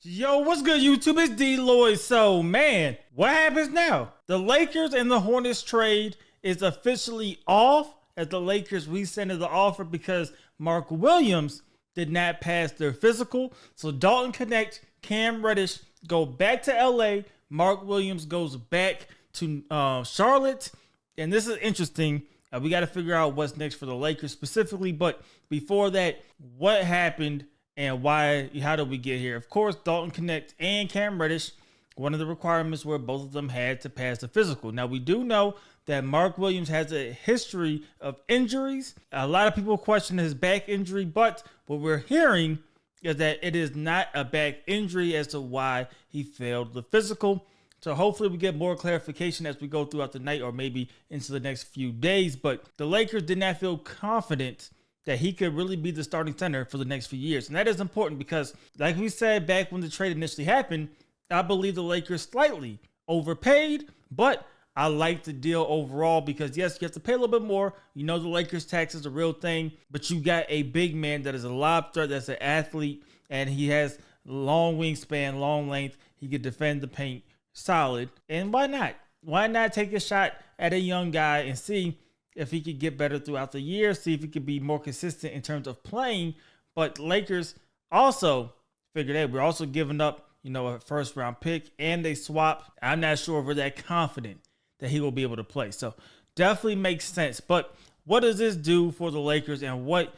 Yo, what's good, YouTube? It's DLloyd. So, man, what happens now? The Lakers and the Hornets trade is officially off, as the Lakers rescinded the offer because Mark Williams did not pass their physical. So, Dalton Connect, Cam Reddish go back to LA. Mark Williams goes back to Charlotte. And this is interesting. We got to figure out what's next for the Lakers specifically. But before that, what happened? And why? How did we get here? Of course, Dalton Connect and Cam Reddish, one of the requirements were both of them had to pass the physical. Now, we do know that Mark Williams has a history of injuries. A lot of people question his back injury, but what we're hearing is that it is not a back injury as to why he failed the physical. So hopefully we get more clarification as we go throughout the night or maybe into the next few days. But the Lakers did not feel confident that he could really be the starting center for the next few years. And that is important because, like we said back when the trade initially happened, I believe the Lakers slightly overpaid, but I like the deal overall because, yes, you have to pay a little bit more. You know the Lakers tax is a real thing, but you got a big man that is a lob threat, that's an athlete, and he has long wingspan, long length. He could defend the paint solid. And why not? Why not take a shot at a young guy and see if he could get better throughout the year, see if he could be more consistent in terms of playing. But Lakers also figured, hey, we're also giving up, a first round pick, and they swap. I'm not sure if we're that confident that he will be able to play. So definitely makes sense. But what does this do for the Lakers and what,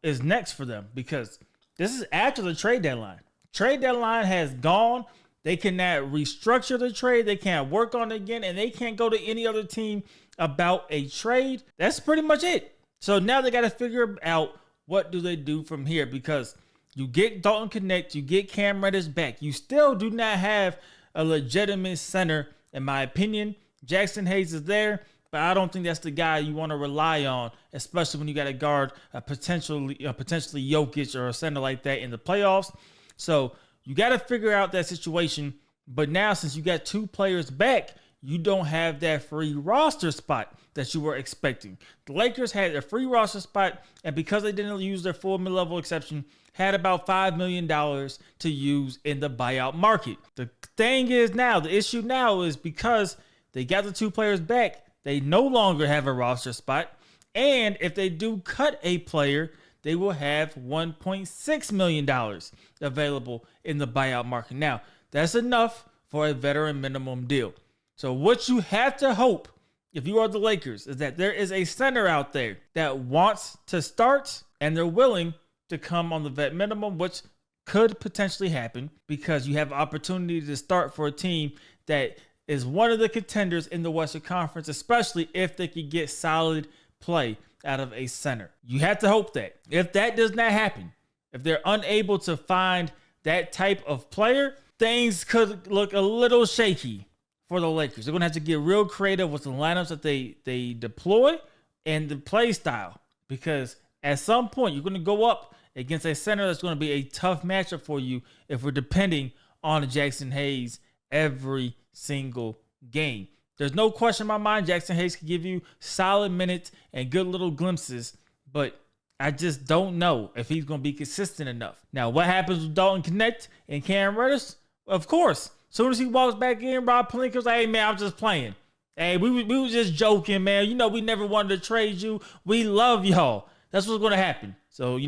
is next for them? Because this is after the trade deadline. Trade deadline has gone. They cannot restructure the trade. They can't work on it again, and they can't go to any other team about a trade. That's pretty much it. So now they got to figure out what do they do from here, because you get Dalton Connect, you get Cam Reddish back. You still do not have a legitimate center, in my opinion. Jackson Hayes is there, but I don't think that's the guy you want to rely on, especially when you got to guard a potentially Jokic or a center like that in the playoffs. So you got to figure out that situation. But now, since you got two players back, you don't have that free roster spot that you were expecting. The Lakers had a free roster spot, and because they didn't use their full mid-level exception, had about $5 million to use in the buyout market. The thing is now, the issue now is because they got the two players back, they no longer have a roster spot. And if they do cut a player, they will have $1.6 million available in the buyout market. Now, that's enough for a veteran minimum deal. So what you have to hope, if you are the Lakers, is that there is a center out there that wants to start and they're willing to come on the vet minimum, which could potentially happen because you have opportunity to start for a team that is one of the contenders in the Western Conference, especially if they could get solid play out of a center. You have to hope that. If that does not happen, if they're unable to find that type of player, things could look a little shaky for the Lakers. They're going to have to get real creative with the lineups that they deploy and the play style, because at some point you're going to go up against a center that's going to be a tough matchup for you if we're depending on Jackson Hayes every single game. There's no question in my mind Jackson Hayes can give you solid minutes and good little glimpses, but I just don't know if he's going to be consistent enough. Now, what happens with Dalton Connect and Cam Reddish? Of course, as soon as he walks back in, Rob Pelinka's like, hey, man, I'm just playing. Hey, we were just joking, man. We never wanted to trade you. We love y'all. That's what's going to happen. So,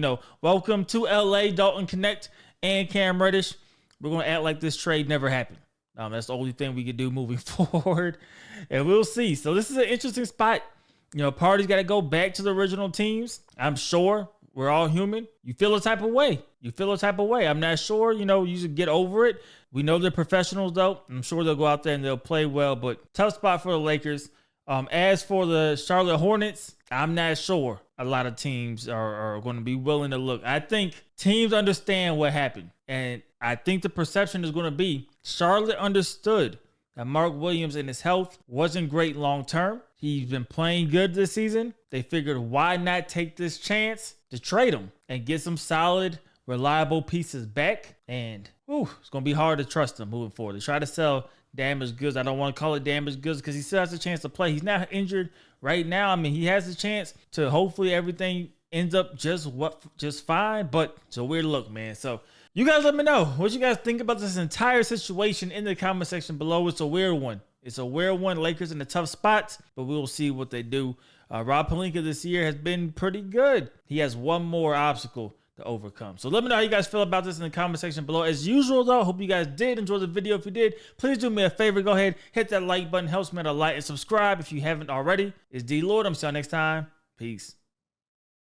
welcome to LA, Dalton Connect and Cam Reddish. We're going to act like this trade never happened. That's the only thing we could do moving forward, and we'll see. So this is an interesting spot. Party's got to go back to the original teams. I'm sure we're all human. You feel a type of way. I'm not sure. You should get over it. We know they're professionals, though. I'm sure they'll go out there and they'll play well, but tough spot for the Lakers. As for the Charlotte Hornets, I'm not sure a lot of teams are going to be willing to look. I think teams understand what happened, and I think the perception is going to be Charlotte understood that Mark Williams and his health wasn't great long term. He's been playing good this season. They figured, why not take this chance to trade him and get some solid, reliable pieces back? And it's going to be hard to trust him moving forward. They try to sell damaged goods. I don't want to call it damaged goods because he still has a chance to play. He's not injured right now. He has a chance to hopefully everything ends up just fine. But it's a weird look, man. So You guys let me know what you guys think about this entire situation in the comment section below. It's a weird one. It's a weird one. Lakers in a tough spot, but we'll see what they do. Rob Pelinka this year has been pretty good. He has one more obstacle to overcome. So let me know how you guys feel about this in the comment section below. As usual, though, I hope you guys did enjoy the video. If you did, please do me a favor. Go ahead, hit that like button. Helps me out a lot. And subscribe if you haven't already. It's DLloyd. I'm see y'all next time. Peace.